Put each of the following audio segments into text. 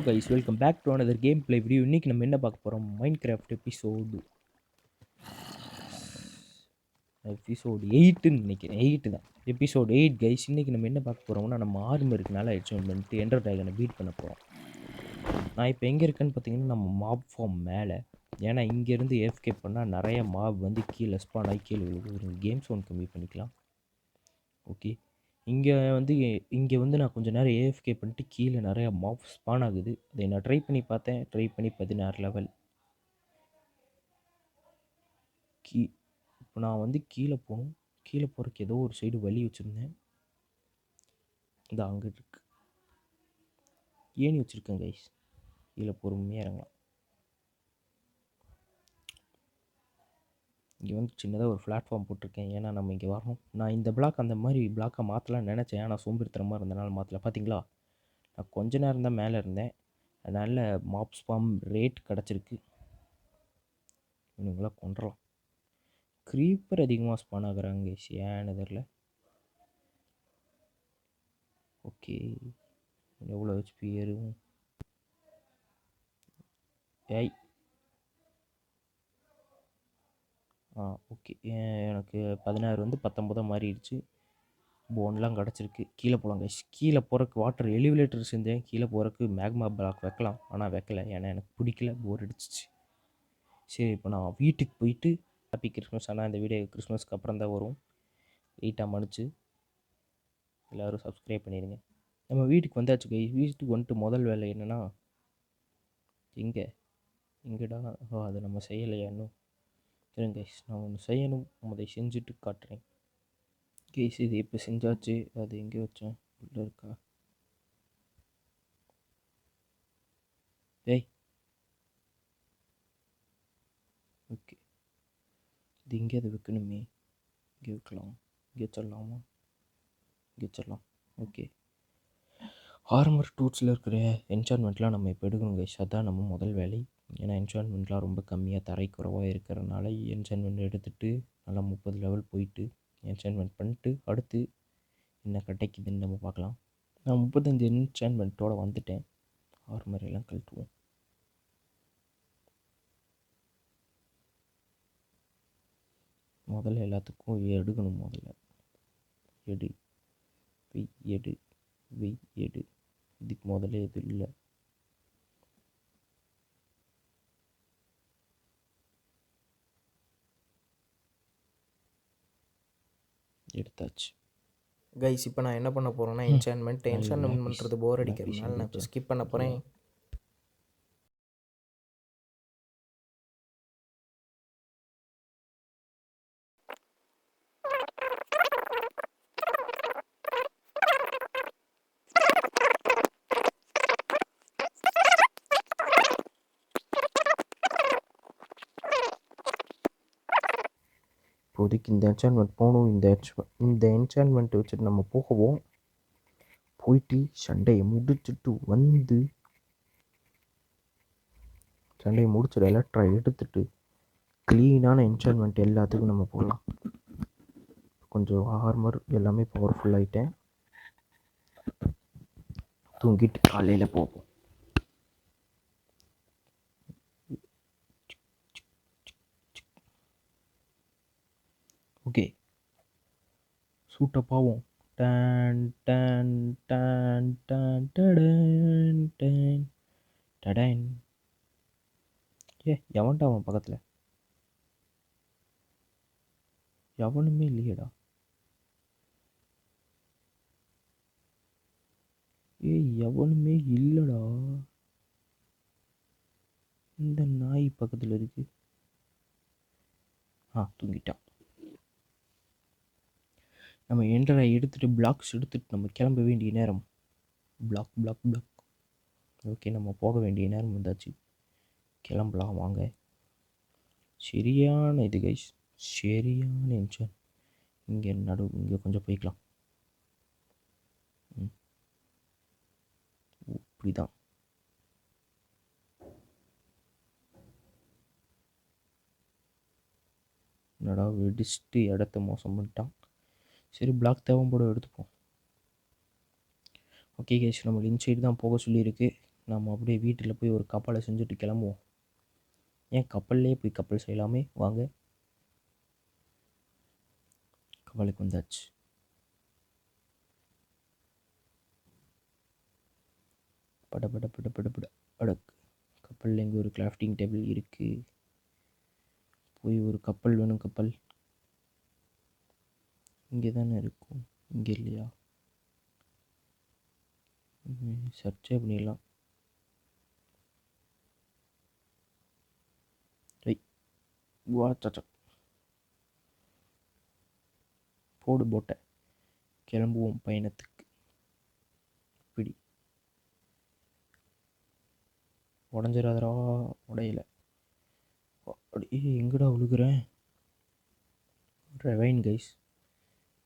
Guys welcome back to another game play video. இன்றைக்கி நம்ம என்ன பார்க்க போகிறோம்? மைன்கிராஃப்ட் எபிசோடு 8ன்னு நினைக்கிறேன். 8 தான், எபிசோடு 8 கைஸ். இன்றைக்கி நம்ம என்ன பார்க்க போகிறோம்னா, நம்ம ஆர்மருக்கு மேலே அச்சீவ்மெண்ட் பண்ணிட்டு எண்டர் ட்ராகனை பீட் பண்ண போகிறோம். நான் இப்போ எங்கே இருக்கேன்னு பார்த்தீங்கன்னா, நம்ம மாப் ஃபார்ம் மேலே. ஏன்னா இங்கேருந்து ஏஃப்கே பண்ணால் நிறைய மாப் வந்து கீழே ஸ்பான் ஆகி கீழே ஒரு கேம் சவுண்ட் கம்மி பண்ணிக்கலாம். ஓகே, இங்கே வந்து நான் கொஞ்சம் நேரம் ஏஎஃப்கே பண்ணிட்டு கீழே நிறையா மாப் ஸ்பான் ஆகுது. அதை நான் ட்ரை பண்ணி பார்த்தேன். ட்ரை பண்ணி 16 லெவல். இப்போ நான் வந்து கீழே போகணும். கீழே போகிறதுக்கு ஏதோ ஒரு சைடு வழி வச்சுருந்தேன். இந்த அங்கே இருக்கு ஏணி வச்சுருக்கேன் கைஸ். கீழே பொறுமையாக இறங்கலாம். இங்கே வந்து சின்னதாக ஒரு பிளாட்ஃபார்ம் போட்டிருக்கேன். ஏன்னா நம்ம இங்கே வரணும். நான் இந்த பிளாக் அந்த மாதிரி பிளாக்காக மாற்றலாம்னு நினச்சேன். ஆனால் சோம்பேறித்தனமாக இருந்தனால மாற்றல. பார்த்தீங்களா, நான் கொஞ்ச நேரம் தான் மேலே இருந்தேன். அதனால் மாப் ஸ்பாம் ரேட் கிடச்சிருக்கு. இவனுங்களாம் கொண்டுறலாம். க்ரீப்பர் அதிகமாக ஸ்பான் ஆகுறாங்க ஏன்னு தெரில. ஓகே, எவ்வளோ ஹெச்பி ஏறும்? ஏய் ஓகே, எனக்கு 16 வந்து 19 மாறிடுச்சு. போன்லாம் கிடச்சிருக்கு. கீழே போகலாம் கைஸ். கீழே போகிறக்கு வாட்டர் எலிவேட்டர் செஞ்சேன். கீழே போகிறக்கு மேக்மா பிளாக் வைக்கலாம், ஆனால் வைக்கலை. ஏன்னா எனக்கு பிடிக்கல, போர் அடிச்சிச்சு. சரி, இப்போ நான் வீட்டுக்கு போயிட்டு ஹாப்பி கிறிஸ்மஸ். ஆனால் இந்த வீடியோ கிறிஸ்மஸ்க்கு அப்புறம் தான் வரும். 8ஆம் மன்னிச்சு எல்லோரும் சப்ஸ்கிரைப் பண்ணிடுங்க. நம்ம வீட்டுக்கு வந்தாச்சு கைஸ். வீட்டுக்கு வந்துட்டு முதல் வேலை என்னென்னா, எங்கடா அதை நம்ம செய்யலையா இன்னும்? சரிங்க கைஸ், நான் ஒன்று செய்யணும். அதை செஞ்சுட்டு காட்டுறேன் கைஸ். இது இப்போ செஞ்சாச்சு. அது எங்கே வச்சேன்? உள்ளே இருக்கா? ஏய் ஓகே, இது இங்கே அதை வைக்கணுமே. இங்கே வைக்கலாம். இங்கே வச்சிடலாமா? இங்கே வச்சிடலாம். ஓகே, ஆர்மர் டூல்ஸில் இருக்கிற என்சான்மெண்ட்லாம் நம்ம இப்போ எடுக்கணும் கைஸ். அதுதான் நம்ம முதல் வேலை. ஏன்னா என்சான்மெண்ட்லாம் ரொம்ப கம்மியாக தரை குறைவாக இருக்கிறனால என்சான்மெண்ட் எடுத்துகிட்டு நல்லா 30 லெவல் போயிட்டு என்சான்மெண்ட் பண்ணிட்டு அடுத்து என்ன கிடைக்குதுன்னு நம்ம பார்க்கலாம். நான் 35 என்சான்மெண்ட்டோடு வந்துட்டேன். ஆர்மர் எல்லாம் கழட்டுவோம். முதல்ல எல்லாத்துக்கும் எடுக்கணும். முதல்ல எடு எடு. இதுக்கு முதல்ல எது இல்லை. எடுத்தாச்சு கைஸ். இப்போ நான் என்ன பண்ண போகிறேன்னா, என்சான்மெண்ட் பண்ணுறது போர் அடிக்கிறதுனால நான் இப்போ ஸ்கிப் பண்ண போகிறேன். இப்போதைக்கு இந்த என்சான்மெண்ட் போகணும். இந்த என்சான்மெண்ட் வச்சுட்டு நம்ம போகவும் போயிட்டு சண்டையை முடிச்சுட்டு எலக்ட்ரா எடுத்துட்டு க்ளீனான என்சான்மெண்ட் எல்லாத்துக்கும் நம்ம போகலாம். கொஞ்சம் ஆர்மர் எல்லாமே பவர்ஃபுல் ஆகிட்டேன். தூங்கிட்டு காலையில் போவோம். ஓகே, சூட்டை பாவோம். டன் டன் டன் டன் டடன் டன் டடன். எவன்டா அவன் பக்கத்தில்? எவனுமே இல்லையடா. எவனுமே இல்லைடா. இந்த நாய் பக்கத்தில் இருக்கு. தூங்கிட்டான். நம்ம எண்டரை எடுத்துகிட்டு பிளாக்ஸ் எடுத்துகிட்டு நம்ம கிளம்ப வேண்டிய நேரம். பிளாக். ஓகே, நம்ம போக வேண்டிய நேரம் வந்தாச்சு. கிளம்பலாம் வாங்க. சரியான இது கைஸ், சரியான என்ஜாய். இங்கே கொஞ்சம் போய்க்கலாம். இப்படிதான். என்னடா வெடிச்சுட்டு இடத்த மோசம் பண்ணிட்டான். சரி, பிளாக் தேவைப்பட எடுத்துப்போம். ஓகே கைஸ், நம்ம இன்சைடு தான் போக சொல்லியிருக்கு. நம்ம அப்படியே வீட்டில் போய் ஒரு கப்பலை செஞ்சுட்டு கிளம்புவோம். ஏன் கப்பல்லையே போய் கப்பல் செய்யலாமே, வாங்க. கப்பலுக்கு வந்தாச்சு. பட பட பட பட பட அடக்கு. கப்பலில் இங்கே ஒரு கிராஃப்டிங் டேபிள் இருக்குது. போய் ஒரு கப்பல் வேணும். கப்பல் இங்கே தானே இருக்கும், இங்கே இல்லையா? சர்ச்சே பண்ணிடலாம். வாச்சாச்சா போடு போட்டை. கிளம்புவோம் பயணத்துக்கு. இப்படி உடஞ்சிடாதரா. உடையில அப்படியே எங்கடா விழுகிறேன்? ரெவைன் கைஸ்.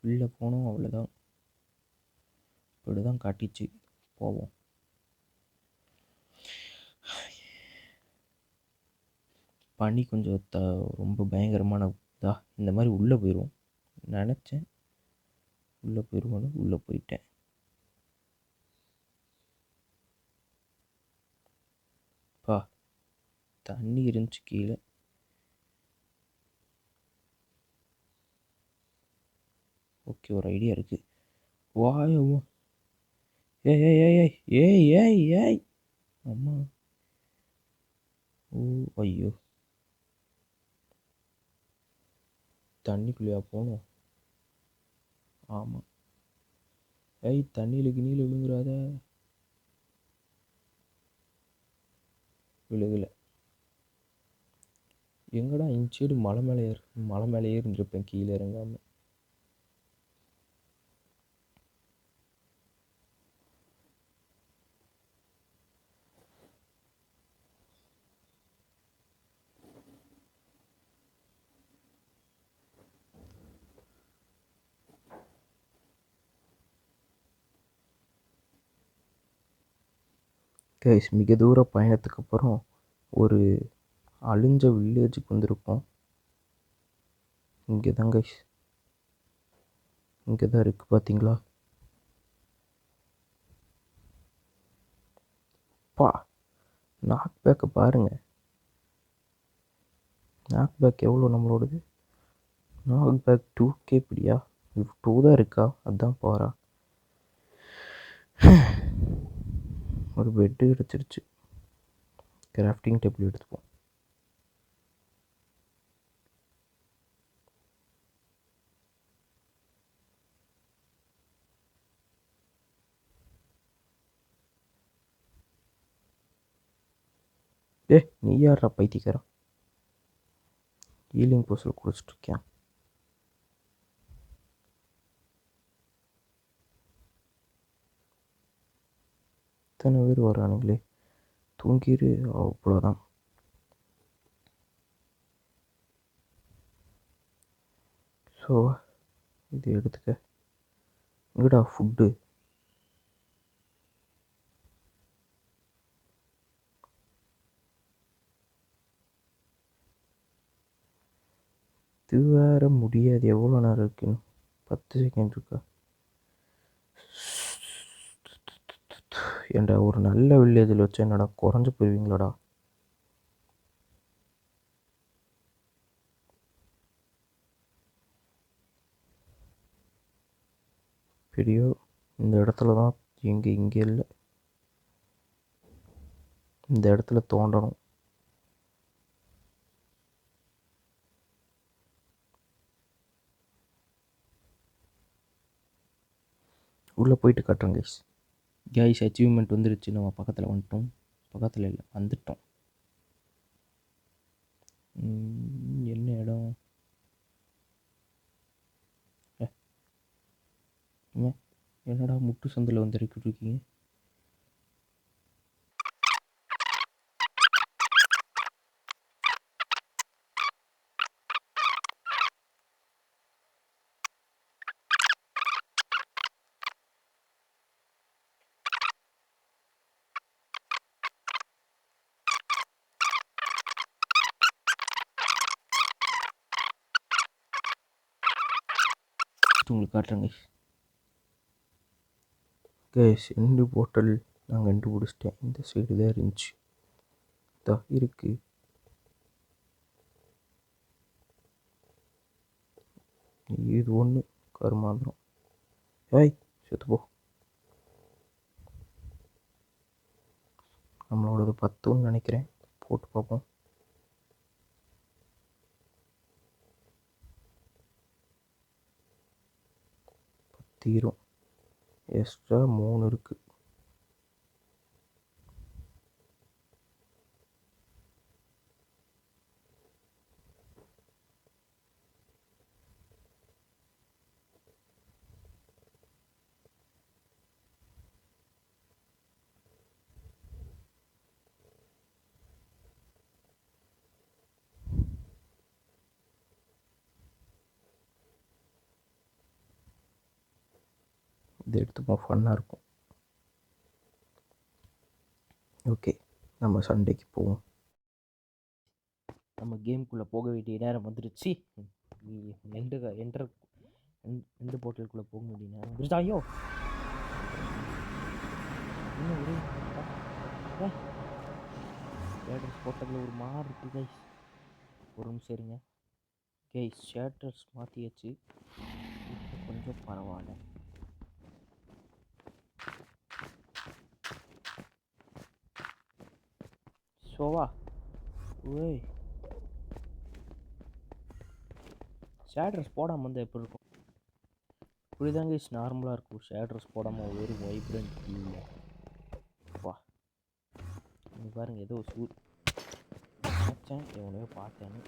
உள்ளே போனோம், அவ்வளோதான். இப்படி தான் காட்டிச்சு. போவோம். பனி கொஞ்சம் ரொம்ப பயங்கரமான இதா இந்த மாதிரி உள்ளே போயிடுவோம் நினச்சேன். உள்ளே போயிடுவோன்னு உள்ளே போயிட்டேன். பா தண்ணி இருந்துச்சு கீழே. ஓகே, ஒரு ஐடியா இருக்குது. வாயோ. ஏய் ஏய் ஏய் ஏய் ஏய் ஏய் ஏய் அம்மா. ஓ ஐயோ, தண்ணிக்குள்ளேயா போகணும்? ஆமாம். ஏய் தண்ணியில் கிணியில் விழுங்குறாத. விழுகலை. எங்கடா இன்ச்சேடு மலை மேலே இருந்திருப்பேன் கீழே இறங்காமல். கைஸ், மிக தூர பயணத்துக்கு அப்புறம் ஒரு அழிஞ்ச வில்லேஜுக்கு வந்திருக்கோம். இங்கே தான் கைஸ், இங்கே தான் இருக்குது பார்த்தீங்களா? பா நாக் பேக்கை பாருங்கள். நாக் பேக் எவ்வளோ நம்மளோடது? நாக் பேக் 2K இப்படியா? 2 தான் இருக்கா? அதுதான் பாரா. ஒரு பெட்டு கிடச்சிருச்சு. கிராஃப்டிங் டேபிள் எடுத்துப்போம். நீ யாரா பைத்தியக்காரன்? ஹீலிங் போஸ்டில் குடிச்சிட்ருக்கேன். இத்தனை பேர் வரானுங்களே. தூங்கிடு, அவ்வளோதான். ஸோ இது எடுத்துக்க. எங்கடா ஃபுட்டு? இது வேற முடியாது. எவ்வளோ நேரம் இருக்குன்னு? 10 செகண்ட் இருக்கா? ஏன்டா ஒரு நல்ல வில்லேஜில் வச்சு என்னடா குறைஞ்சி போயிருவீங்களாடா? பெரியோ இந்த இடத்துல தான். இங்கே இல்லை. இந்த இடத்துல தோண்டணும். உள்ளே போயிட்டு காட்டுறேன் கைஸ். கைஸ் அச்சீவ்மெண்ட் வந்துருச்சு. நம்ம பக்கத்தில் வந்துட்டோம். பக்கத்தில் இல்லை, வந்துட்டோம். என்ன இடம்? என்னடா முட்டு சந்தில் வந்து இருக்கீங்க? உங்களுக்கு காட்டுறேங்க கைஸ். எண்டு போர்ட்டல் நான் கண்டுபிடிச்சிட்டேன். இந்த சைடு தான் இருந்துச்சு. தான் இருக்குது. இது ஒன்று கருமாந்திரம். ஏய் செத்துப்போ. நம்மளோடது 10ன்னு நினைக்கிறேன். போட்டு பார்ப்போம். தீரும். எக்ஸ்ட்ரா 3 இருக்குது. இது எடுத்துப்போம், ஃபன்னாக இருக்கும். ஓகே, நம்ம சண்டைக்கு போவோம். நம்ம கேமுக்குள்ளே போக வேண்டிய நேரம் வந்துடுச்சு. எந்த போர்ட்டலுக்குள்ளே போக வேண்டிய நேரம் வந்துடுச்சு. ஐயோ இன்னும் ஒரு போர்ட்டலில் ஒரு மாறு இருக்குது கைஸ். ஒரு நிமிஷம் இருங்க கைஸ். ஷேட்டர்ஸ் மாற்றியாச்சு. இப்போ கொஞ்சம் பரவாயில்ல. ஷோவா ஓய் ஷேட்ரஸ் போடாமல் வந்து எப்படி இருக்கும்? இப்படி தாங்க நார்மலாக இருக்கும். ஷேட்ரஸ் போடாமல் ஒரு வைப்ரண்ட் இல்லை. வா இங்கே பாருங்கள், ஏதோ நினச்சேன் எவ்வளோ பார்த்தேன்னு.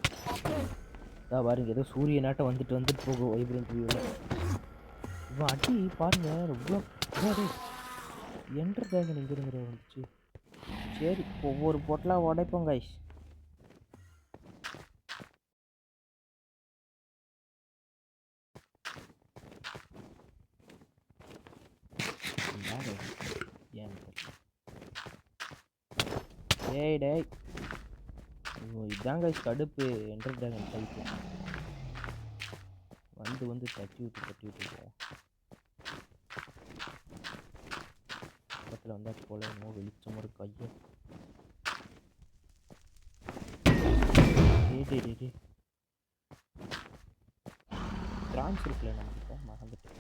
இதான் பாருங்க, ஏதோ சூரியனாட்டம் வந்துட்டு போகும் வைப்ரண்ட் வியூவில். இப்போ அடி பாருங்கள் ரொம்ப என்டர் ட்ராகன் இங்கிருங்கிற வந்துச்சு. சரி, ஒவ்வொரு பொட்டலாக உடைப்போம் கைஸ். ஏய் டேய், இதாங்க கடுப்பு. என்டர் ட்ராகன் டைப்பு வந்து தட்டி விட்டு போவோம். பக்கத்தில் வந்தால் போல இன்னும் வெளிச்சம் ஒரு கையை. டே பிரான்ஸ் இருக்குல்ல நம்மகிட்ட, மறந்துட்டேன்.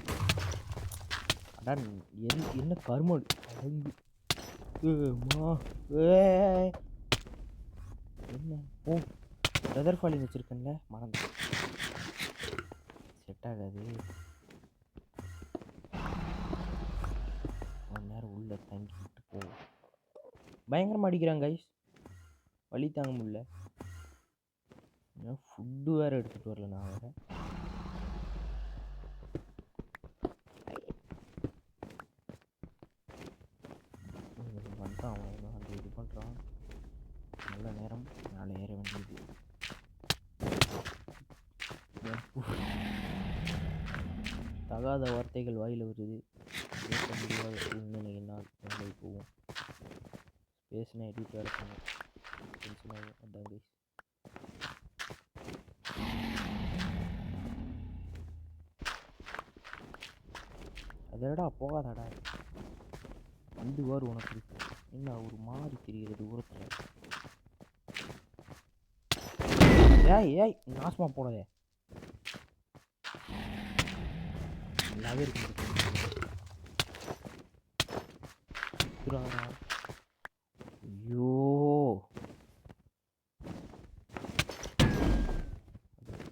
அதான் என்ன கருமல் அடங்கு. என்ன ஓ வெதர் ஃபாலிங் வச்சுருக்கேன்ல, மறந்துட்டேன். செட் ஆகாது. ஒரு நேரம் உள்ளே தங்கிட்டு போவோம். பயங்கரமாக அடிக்கிறாங்க கைஸ், வலி தாங்க முடியல. ஃபுட்டு வேறு எடுத்துகிட்டு வரல நான் வேறு. வந்துட்டான் அவன், அந்த இது பண்ணுறான். நல்ல நேரம் மேலே ஏற வேண்டியது. தகாத வார்த்தைகள் வாயில் வருது. பேச முடியாத சூழ்நிலையினால் மேலே போவோம். பேசினா எடிட் எடுக்கணும். டென்ஷனாக அதான் கைஸ். அதடா போகாதடா, வந்து வார் உனக்கு. என்ன ஒரு மாதிரி தெரியுது தூரத்தில். ஏய் நாசமா போனதே நல்லாவே இருக்கு. ஐயோ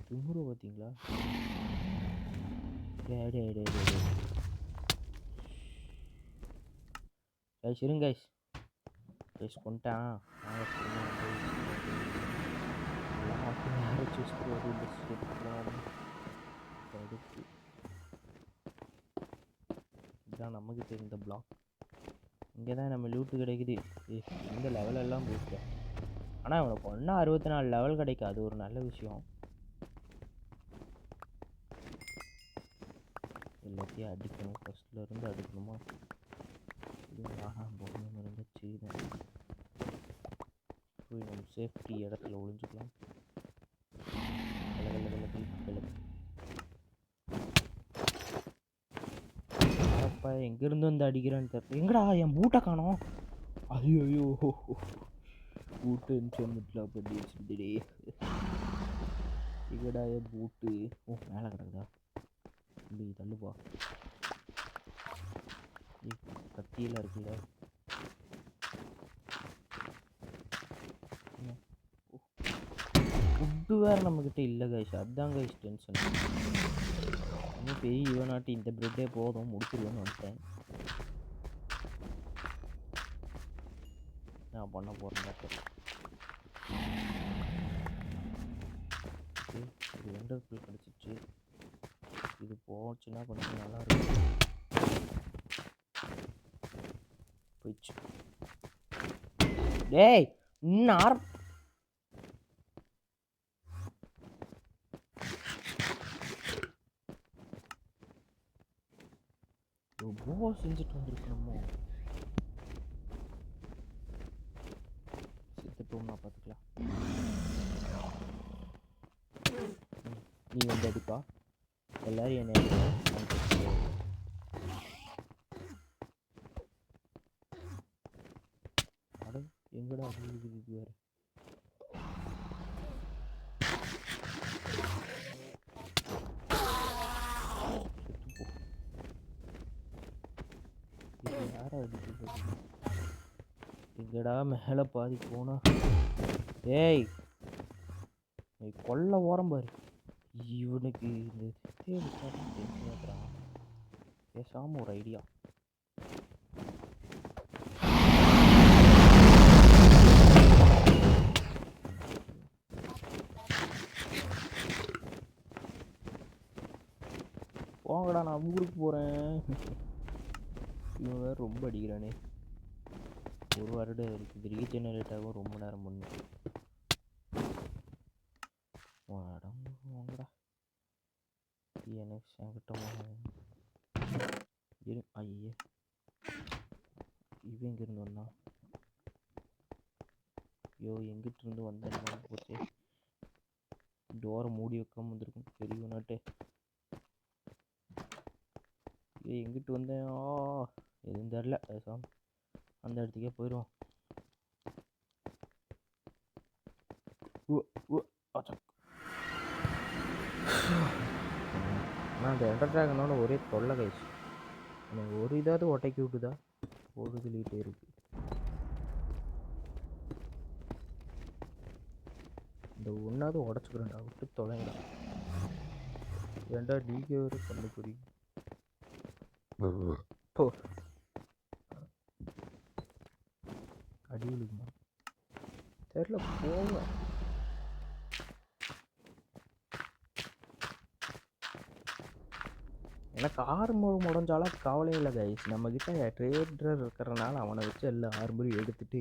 திமுறை பார்த்தீங்களா? கைஸ் இருங்க கைஸ் கொண்டான். இதுதான் நமக்கு தெரிந்த பிளாக். இங்கே தான் நம்ம லூட்டு கிடைக்குது. இந்த லெவலெல்லாம் போயிட்டேன். ஆனால் அவனுக்கு ஒன்றா 64 லெவல் கிடைக்கும், அது ஒரு நல்ல விஷயம். எல்லாத்தையும் அடிக்கணும், ஃபஸ்ட்லேருந்து அடிக்கணுமா? பொம்மை இருந்துச்சு. போய் நம்ம சேஃப்டி இடத்துல ஒளிஞ்சுக்கலாம். எங்கேருந்து வந்து அடிக்கிறான்னு தெரியல. எங்கடா என் பூட்டை காணோம். ஐயோ பூட்டு என்சான்மெண்ட்லாம் பண்ணி வச்சுருந்தே. எங்கடா என் பூட்டு? ஓ மேலே கிடக்குதா? இப்படி தள்ளுப்பா. கத்தியெல்லாம் இருக்குல்ல. ஃபுட்டு வேறு நம்மக்கிட்ட இல்லை கைஸ். அதுதான் கைஸ் டென்ஷன். இன்னும் பெரிய இவனாட்டி இந்த ப்ரெட்டே போதும் முடிச்சிருவேன்னு வந்துட்டேன். நான் பண்ண போகிறேன் டாக்டர். ஓகே இது வெண்டர்ஃபுல் கிடச்சிச்சு. இது போச்சுன்னா கொஞ்சம் நல்லா இருக்கும். போயிடுச்சு. டேய் இன்னும் ரொம்ப செஞ்சுட்டு வந்துருக்கணுமோ. செத்துட்டோம்னா பார்த்துக்கலாம். நீ வந்து அடிப்பா. எல்லாரும் என்ன அட எங்கடா இது வேறு. யாரை அடிக்கிறது? எங்கடா மேலே பாதி போனா? ஏய் கொல்ல ஓரம் பாரு. இவனுக்கு இந்த பேசாம ஒரு ஐடியா. போங்கடா நான் ஊருக்கு போகிறேன். இவன் வேறு ரொம்ப அடிக்கிறானே. ஒரு வருடம் இருக்குது. ரீஜெனரேட் ஆகும் ரொம்ப நேரம் பண்ணும். வாங்கடா எனக்கு சங்கட்டமாக ஐயே. இவன் எங்கேருந்து வந்தான்? ஐயோ எங்கிட்ட இருந்து வந்தேன் போச்சு. டோரை மூடி வைக்காம வந்திருக்கும் பெரியவனாட்டே. எங்கிட்டு வந்தேன்? எதுவும் தெரில. பேசாம அந்த இடத்துக்கே போயிடுவோம். ஆனால் அந்த எண்டர் ட்ராகனோட ஒரே தொல்லை கைஸ். எனக்கு ஒரு இதாவது ஒட்டைக்கி விட்டுதா ஒரு சொல்லிகிட்டே இருக்கு. இந்த ஒன்றாவது உடச்சிக்கிறேன்டா. விட்டு தொலைங்கடா. ஏன்டா டிகே வேறு பண்ணு புரி. போ அடி விழுகுமா தெரில. போங்க. எனக்கு ஆர்மர் முடிஞ்சாலும் கவலையும் இல்லை கைஸ். நம்மக்கிட்ட ட்ரேடர் இருக்கிறனால அவனை வச்சு எல்லா ஆர்மரையும் எடுத்துகிட்டு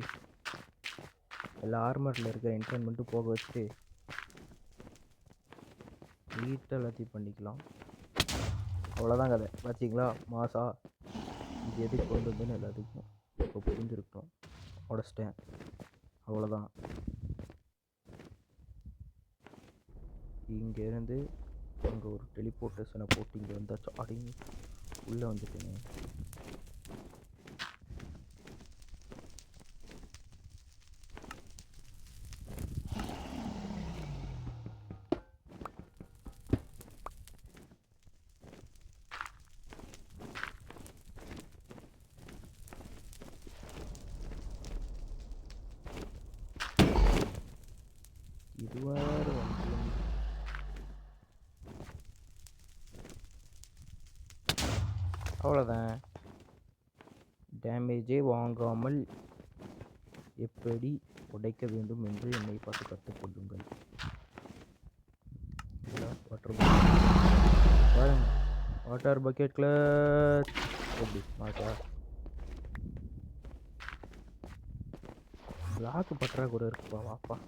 எல்லா ஆர்மரில் இருக்கிற என்டர்மெண்ட்டும் போக வச்சுட்டு நீட்டாக எல்லாத்தையும் பண்ணிக்கலாம். அவ்வளோதான் கதை. பார்த்தீங்களா மாசா இது எதுக்கு கொண்டு வந்துன்னு எல்லாத்துக்கும் இப்போ புரிஞ்சுருக்கோம். உடச்சிட்டேன் அவ்வளோதான். இங்கேருந்து அங்கே ஒரு டெலிபோர்ட்டேஷனை போட்டு இங்கே வந்தாச்சு. அடிங்க உள்ளே வந்துட்டேங்க. இதுவாறு வந்து அவ்வளோதான். டேமேஜே வாங்காமல் எப்படி உடைக்க வேண்டும் என்று என்னை பார்த்து கற்றுக்கொள்ளுங்கள். வாட்டர் பக்கெட்டில் எப்படி மாட்டா பிளாக்கு பற்றாக்குறை இருக்குப்பா. வாப்பா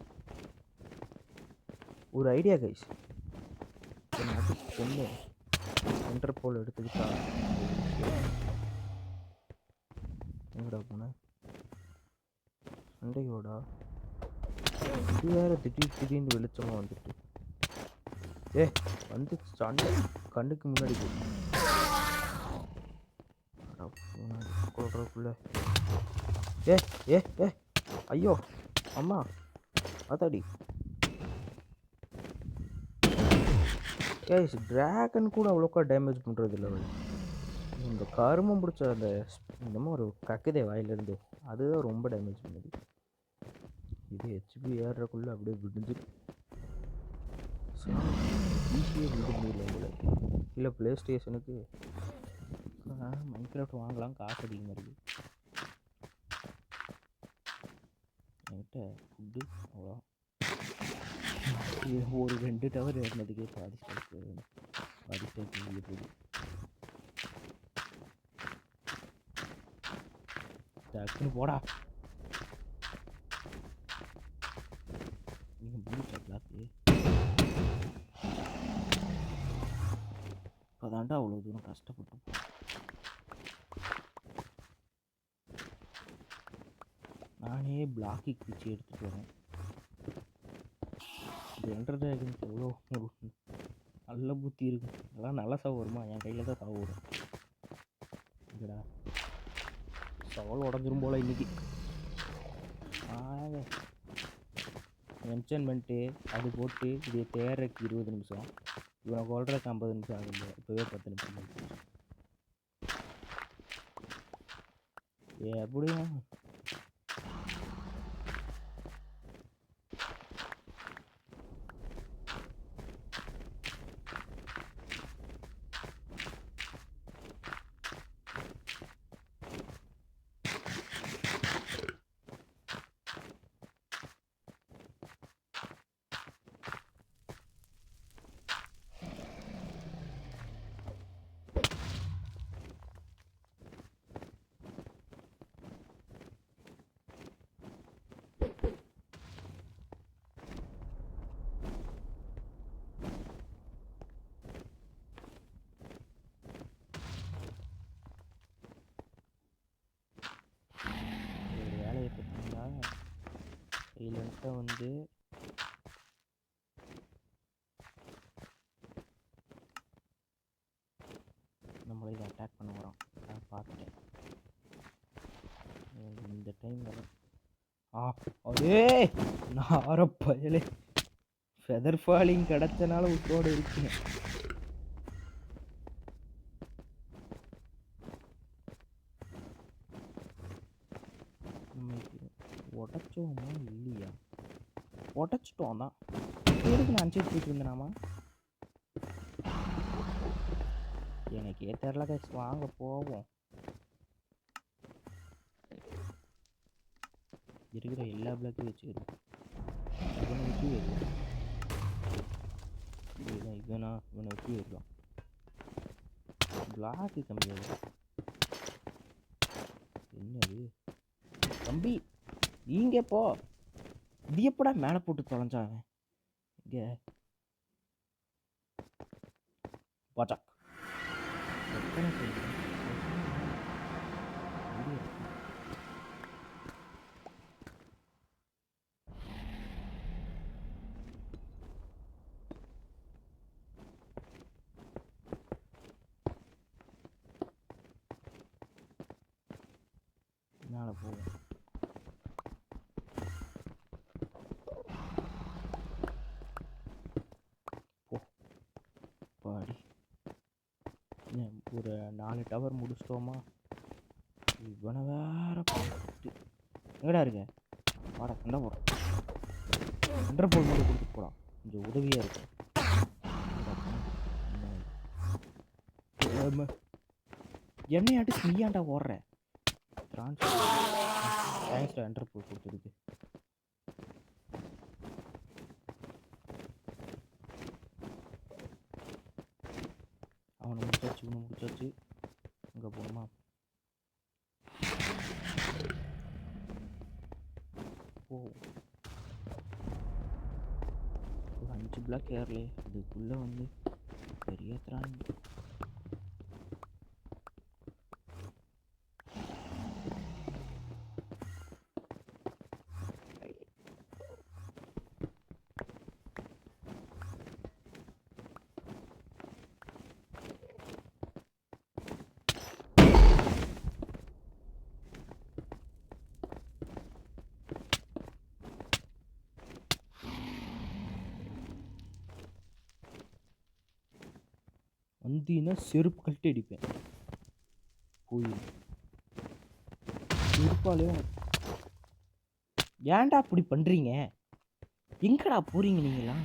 ஒரு ஐடியா கைஸ். பொண்ணு இன்டர்போல் எடுத்துக்கிட்டா எங்கடா போன சண்டையோடா? இது வேற திடீர்னு வெளிச்சமாக வந்துட்டு வந்து சண்டை கண்ணுக்கு முன்னாடி கொள்றதுக்குள்ள ஏ ஏ ஏ ஐயோ அம்மா அதாடி கேஸ் ட்ராகன் கூட அவ்வளோக்கா டேமேஜ் பண்ணுறது இல்லை. இந்த கருமம் பிடிச்ச அந்த என்னமோ ஒரு கக்குதே வாயிலிருந்து அதுதான் ரொம்ப டேமேஜ் பண்ணுது. இது ஹெச்பி ஏறுறக்குள்ளே அப்படியே விடிஞ்சிடும். ஈஸியாக விட முடியல உங்களை. இல்லை ப்ளே ஸ்டேஷனுக்கு மைக்ராஃப்ட் வாங்கலாம், காசு அதிகமாக இருக்குது என்கிட்ட. ஃபுட்டு அவ்வளோ ஒரு 2 டவர் ஏறினதுக்கே பாதி ஸ்டேட் முடிய போகுது. டக்குன்னு போடா. நீங்கள் முடிச்சா கிளாக்கு அதாண்டா அவ்வளோ தூரம் கஷ்டப்பட்டு நானே பிளாக்கி குச்சி எடுத்துகிட்டு வரேன். இந்த என்டர் ட்ராகனுக்கு எவ்வளோ நல்ல புத்தி இருக்கு. அதெல்லாம் நல்ல சாவு வருமா? என் கையில் தான் சாவு வரும். இல்லைடா சவால் உடஞ்சிரும் போல் இன்றைக்கி. என்சன்மெண்ட்டு அது போட்டு இது தேர்றதுக்கு 20 நிமிஷம், இவனை கொள்றதுக்கு 50 நிமிஷம் ஆகும். இப்போவே 10 நிமிஷம் எப்படியா? வேலையை பார்த்தீங்களா? சைலண்ட்டாக வந்து நம்மளை இதை அட்டாக் பண்ண வரோம். நான் பார்த்துட்டேன். இந்த டைம் அதே நார பயலே ஃபெதர் ஃபாலிங் கிடச்சனால உத்தோடு இருக்கேன். உடச்சோமா இல்லையா? உடச்சிட்டோம் தான். எதுக்கு நான் அனுப்பிச்சு போயிட்டு இருந்தேனாமா? எனக்கே தெரில கைஸ். வாங்க போவோம். இருக்கிற எல்லா பிளாக்கையும் வச்சுக்கிறோம். இவனை வச்சு ஏறுவோம். இவனை வச்சு ஏறுவோம். பிளாக்கு கம்மியாக என்னது தம்பி நீங்க போ. இது எப்படா மேலே போட்டு தொலைஞ்சாங்க? இங்கே பாச்சாக் எத்தனை மேலே போவோம். பாடி ஒரு 4 டவர் முடிச்சிட்டோமா? இவனை வேற பார்த்துட்டு எங்கடா இருக்க? வாடா என்ன போகிறோம்? 1.5 போல் மட்டும் கொடுத்துட்டு போகலாம். கொஞ்சம் உதவியாக இருக்கும். என்னை அடிச்சு நீயாண்டா ஓடுற? தேங்க்ஸ்டா 1.5 போல் கொடுத்துருக்கு. அவனை முடிச்சாச்சு, இவனை முடிச்சாச்சு. அங்கே போகணுமா? ஓ ஒரு 5 பிளாக் ஏறலே. இதுக்குள்ளே வந்து பெரிய திராணி. வந்தீங்கன்னா செருப்பு கழட்டி அடிப்பேன். போய் செருப்பாலே ஏன்டா அப்படி பண்ணுறீங்க? எங்கடா போகிறீங்க நீங்களாம்?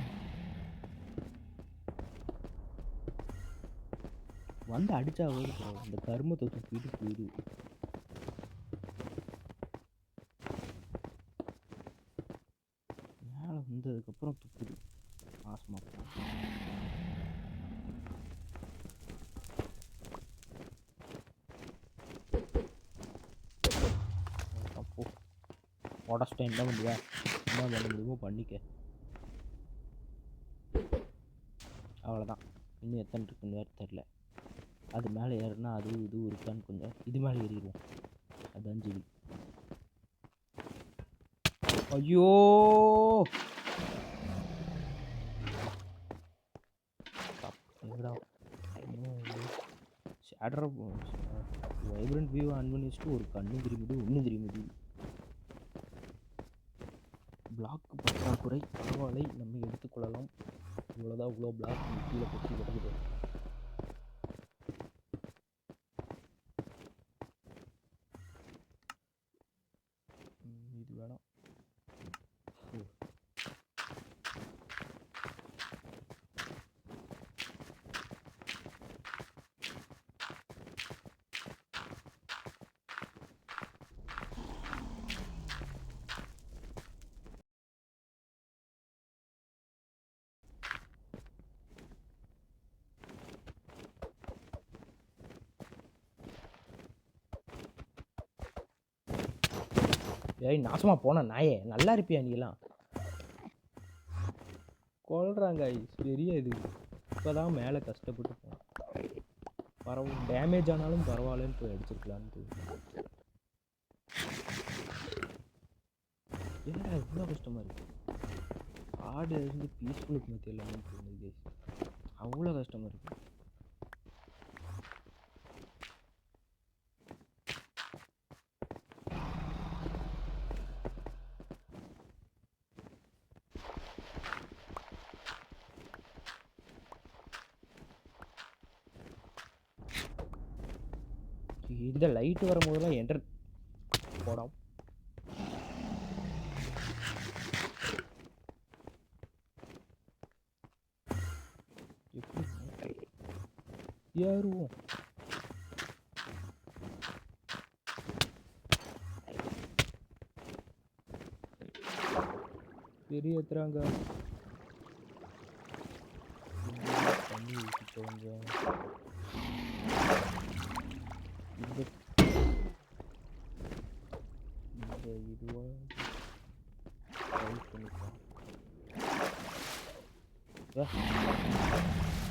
வந்து அடித்தா போதும், இந்த கருமத்தை தூக்கிட்டு போயிடு. மேலே வந்ததுக்கப்புறம் துப்பிடு மாசமாக போ. உடச்சிட்டேன், என்ன பண்ணுவ? என்ன பண்ண முடியுமோ பண்ணிக்க. அவ்வளோதான். இன்னும் எத்தனை இருக்குன்னு வேறு தெரில. அது மேலே ஏறுனா அதுவும் இதுவும் இருக்கான்னு கொஞ்சம் இது மேலே ஏறிடுவோம். அதுதான் ஜெவி. ஐயோ எங்கடா ஷேடர் வைப்ரண்ட் வியூ ஆன் பண்ணி வச்சுட்டு ஒரு கண்ணு திரும்பிடு ஒன்றும் திரும்பிடு. பிளாக் பற்றாக்குறை பரவாயில்லை, நம்ம எடுத்துக்கொள்ளலாம். இவ்வளோதான், இவ்வளோ பிளாக் கீழே கொட்டி கிடக்குது. இது வேணாம். ஏய் நாசமாக போன நாயே, நல்லா இருப்பியா நீலாம்? கொள்றாங்க பெரிய இது. இப்போ தான் மேலே கஷ்டப்பட்டு போனோம். டேமேஜ் ஆனாலும் பரவாயில்லன்னு போய் அடிச்சிருக்கலான்ட்டு. ஏன்னா இவ்வளோ கஷ்டமாக இருக்குது. ஆடு இருந்து பீஸ்ஃபுல்லுக்கு மத்திய எல்லாமே தோணுது. அவ்வளோ கஷ்டமாக இருக்குது. இந்த லைட் வரும்போதெல்லாம் என்டர் போடாம். ஏறுவோம். பெரிய ஏத்துறாங்க. தண்ணி ஊற்றிட்டு கொஞ்சம் இந்த இதுவாக ட்ரை பண்ணிக்கலாம்.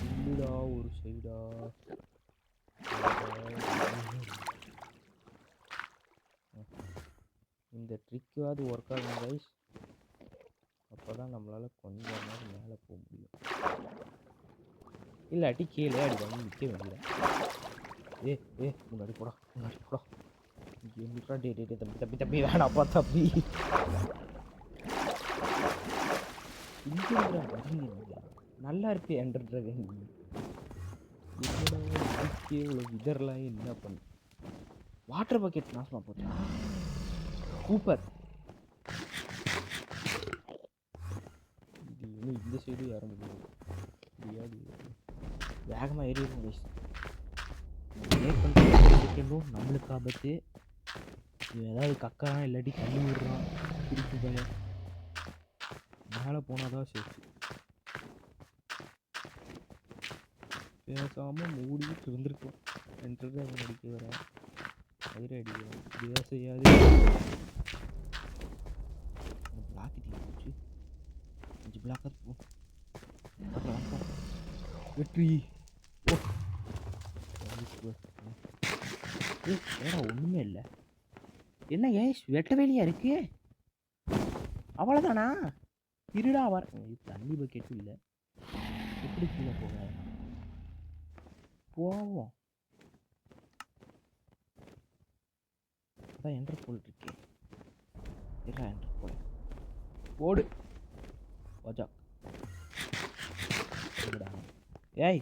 இல்லைடா ஒரு சைடா. இந்த ட்ரிக்காவது ஒர்க் ஆகும் கைஸ். அப்போ தான் நம்மளால் கொஞ்சம் நேரம் மேலே போக முடியும். இல்லாட்டி கீழே அடி வாங்கி நிற்க வேண்டியதான். முன்னாடி போடா, முன்னாடி போடா. என்னடா டே தம்பி தம்பி தம்பி வேணாப்பா தம்பி. இங்கே நல்லா இருக்கு என்டர் ட்ராகன். இதுக்கே இவ்வளோ விதர்லாம் என்ன பண்ணு. வாட்டர் பக்கெட் நாசமாக போச்சு. சூப்பர். இது இன்னும் இந்த சைடு ஏற முடியாது. முடியாது. வேகமாக ஏறிடும் கைஸ். செகண்டும் நம்மளுக்கு ஆபத்து. ஏதாவது கக்காரான் இல்லாட்டி தண்ணி விடுறான் திருப்பி பையன் மேலே போனாதான் சேஃப்டி. பேசாமல் மூடிட்டு இருந்திருக்கும். என்ட்ரு அவன் அடிக்க வர கயிறு அடிக்கிறேன். இப்படியா செய்யாது. பிளாக் தீச்சு 5 பிளாக் இருக்கும். வெற்றி. ஏடா ஒன்றுமே இல்லை. என்ன ஏன் வெட்ட வேலையா இருக்கு? அவ்வளோதானா? இருடா வர. தண்ணி பக்கெட்டும் இல்லை. எப்படி கீழே போக போவோம். அதான் என்ட்ரு போல் இருக்கே. இருடா என்ட்ரு போல போடு ஓஜா. ஏய்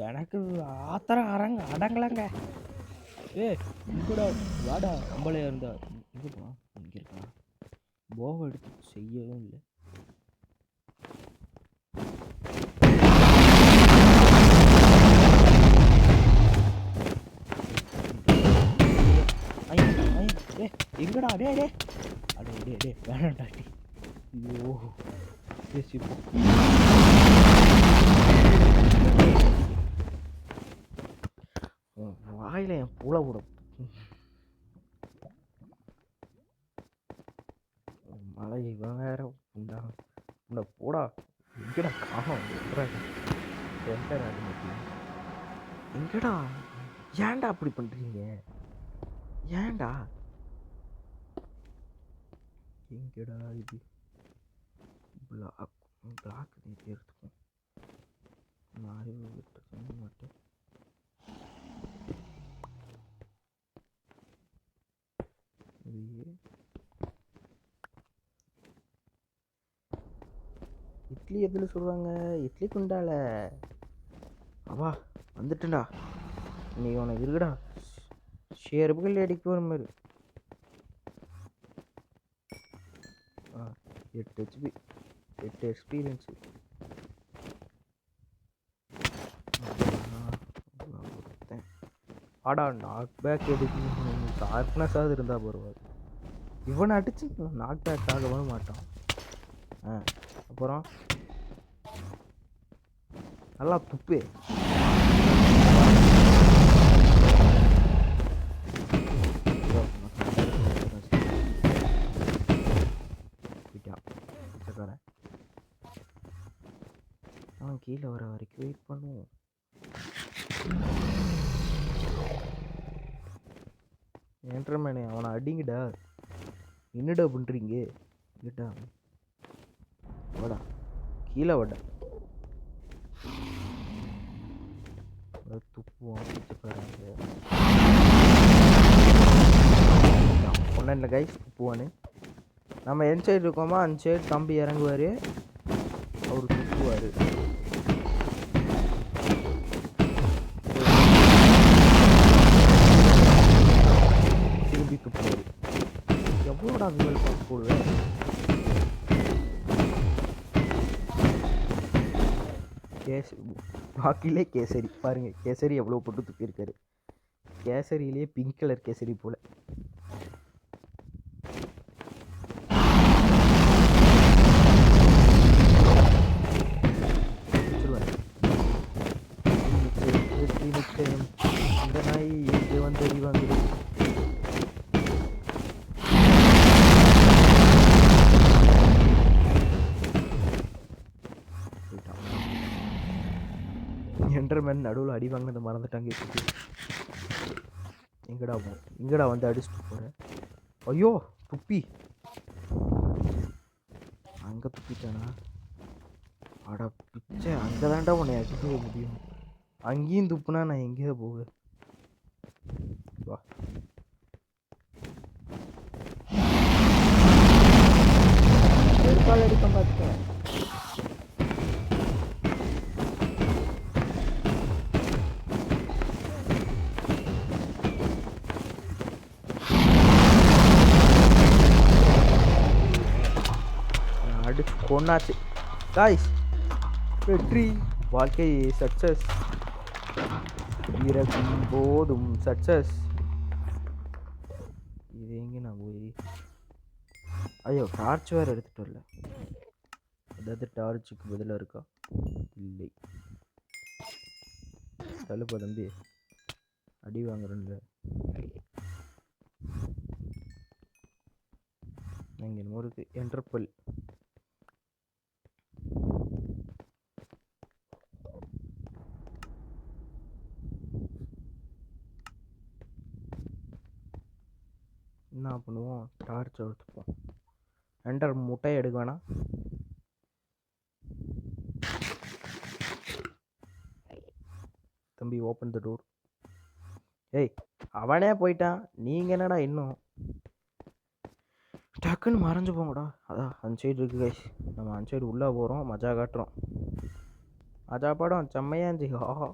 எனக்கு ஆத்திரம் அடங்கலங்க. ஏய் இங்கடா வாடா அம்பளையா இருந்தா இங்கே போ. இங்கே இருக்கா போவை எடுத்து செய்யவும் இல்லை. ஏ எங்கடா டே டே அடே டே டே வேணாண்டா டி. ஐயோ பேசிப்போம். வாயில என் பூளை கூட மழை இவன் வேற உண்டா உண்ட போடா. எங்கடா காகம் எங்கடா? ஏன்டா அப்படி பண்றீங்க? ஏன்டா? எங்கடா இது பிளாக் நீட்டி எடுத்துக்கும் மாறி விட்டு மாட்டேன். இட்லி எதில் சொல்லுவாங்க? இட்லி குண்டால. அவா வந்துட்டுண்டா நீ உனக்கு இருக்குடா ஷேர்புகள் அடிக்க வர மாதிரி. 8 HP 8 எக்ஸ்பீரியன்ஸு. ஆடா நாக் பேக் எடுக்கணும். ஷார்ப்னஸாவது இருந்தால் பரவாயில்ல. இவனை அடிச்சு நாக் பேக் ஆகவும் மாட்டான். அப்புறம் நல்லா துப்பு. அவன் கீழே வர வரைக்கும் வெயிட் பண்ணுவோம். ஏன்ட்ரமேனே அவனை அடிங்கடா. என்னடா பண்ணுறீங்க? கேட்டா வாடா கீழே வாடா. துப்புவோம் ஒன்றும் இல்லை கைஸ். துப்புவானு நம்ம என் சைடு இருக்கோமா அந்த சைடு தம்பி இறங்குவார், அவர் துப்புவார். திரும்பி துப்புவார். எவ்வளோடா விமல் பார்த்து போடுவேன். பாக்கிலே கேசரி பாருங்க. கேசரி எவ்வளோ போட்டு துப்பியிருக்காரு. கேசரியிலே பிங்க் கலர் கேசரி போல. இந்த நாய் எங்கே வந்து அடி வாங்குது. என்டர்மேன் நடுவில் அடி வாங்கினதை மறந்துட்டாங்க. எங்கடா வந்து அடிச்சுட்டு போகிறேன். ஐயோ துப்பி அங்கே துப்பிட்டானா? அட பிச்சை அங்கே தான்டா உன்னை அடிக்க முடியும். அங்கேயும் துப்புனா நான் எங்கேயா போவேன்? வா எடுக்கால் அடிக்க பார்த்துட்டேன். அடிச்சு கொண்டாச்சு காய்ஸ். வெற்றி வாழ்க்கை சக்சஸ். இறக்கும் போதும் சக்சஸ். இது எங்கே நான் போய் ஐயோ டார்ச் வேறு எடுத்துகிட்டு வரல. அதாவது டார்ச்சுக்கு பதிலாக இருக்கா? இல்லை. தள்ளுப்பா தம்பி அடி வாங்குறேன்ல. இங்கே என்னமோ இருக்குது. என்டர்பல் என்ன பண்ணுவோம்? டார்ச் எடுத்துப்போம். என்டர் முட்டையை எடுக்க வேணாம். தம்பி ஓப்பன் த டோர். ஏய் அவனே போயிட்டான், நீங்கள் என்னடா இன்னும் டக்குன்னு மறைஞ்சு போங்கடா. அதான் அந்த சைடு இருக்குது கைஸ். நம்ம அந்த சைடு உள்ளே போகிறோம், மஜா காட்டுறோம். மஜா படம் செம்மையாக இருந்துச்சு. ஆஹா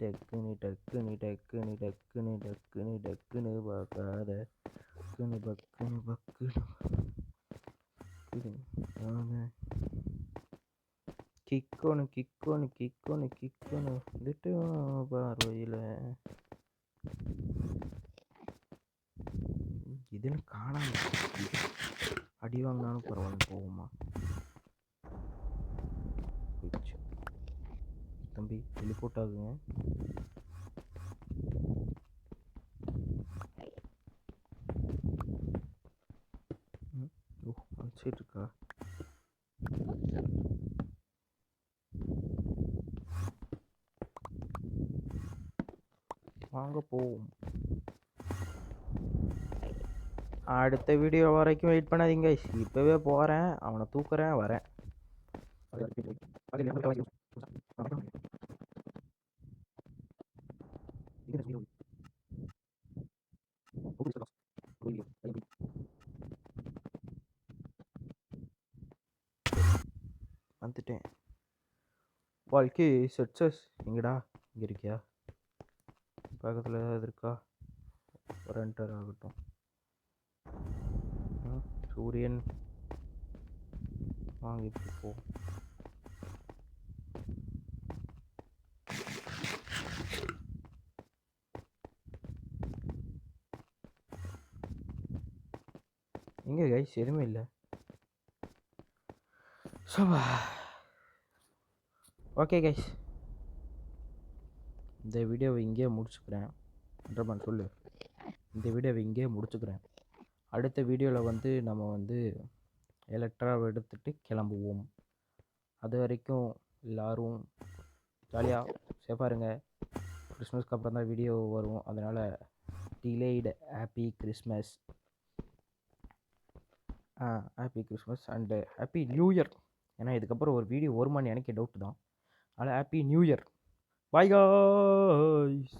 டக்குனு டக்குனு டக்குனு டக்குனு டக்குனு டக்குனு பார்க்காத டக்குனு பக்குனு பக்குனு கிக்கோனு கிக்கோனு கிக்கோனு கிக்கோனு வந்துட்டு பார்வையில் இதுன்னு காணாம அடி வாங்கினாலும் பரவாயில்ல போகுமா போயிடுச்சு தம்பி டெலிபோர்ட் ஆகுங்க ஓ அனுப்பிச்சிட்டு இருக்கா வாங்க போவோம் அடுத்த வீடியோ வரைக்கும் வெயிட் பண்ணாதீங்க இப்போவே போகிறேன் அவனை தூக்குறேன் வரேன் வந்துட்டேன் வாழ்க்கை சக்ஸஸ் எங்கடா இங்கே இருக்கியா பக்கத்தில் ஏதாவது இருக்கா ஒரு என்டர் ஆகட்டும் சூரியன் வாங்க இப்படி போ எங்கே கைஸ் எதுவுமே இல்லை ஓகே கைஸ் இந்த வீடியோவை இங்கேயே முடிச்சுக்கிறேன் என்றமான் சொல்லு இந்த வீடியோவை இங்கேயே முடிச்சுக்கிறேன் அடுத்த வீடியோவில் வந்து நம்ம வந்து எலக்ட்ராவை எடுத்துகிட்டு கிளம்புவோம் அது வரைக்கும் எல்லோரும் ஜாலியாக சேஃபாக இருங்க கிறிஸ்மஸ்க்கு அப்புறம் தான் வீடியோ வரும் அதனால் delayed happy Christmas happy Christmas and happy new year ஏன்னா இதுக்கப்புறம் ஒரு வீடியோ வருமானு எனக்கே டவுட்டு தான் அதனால் happy new year bye guys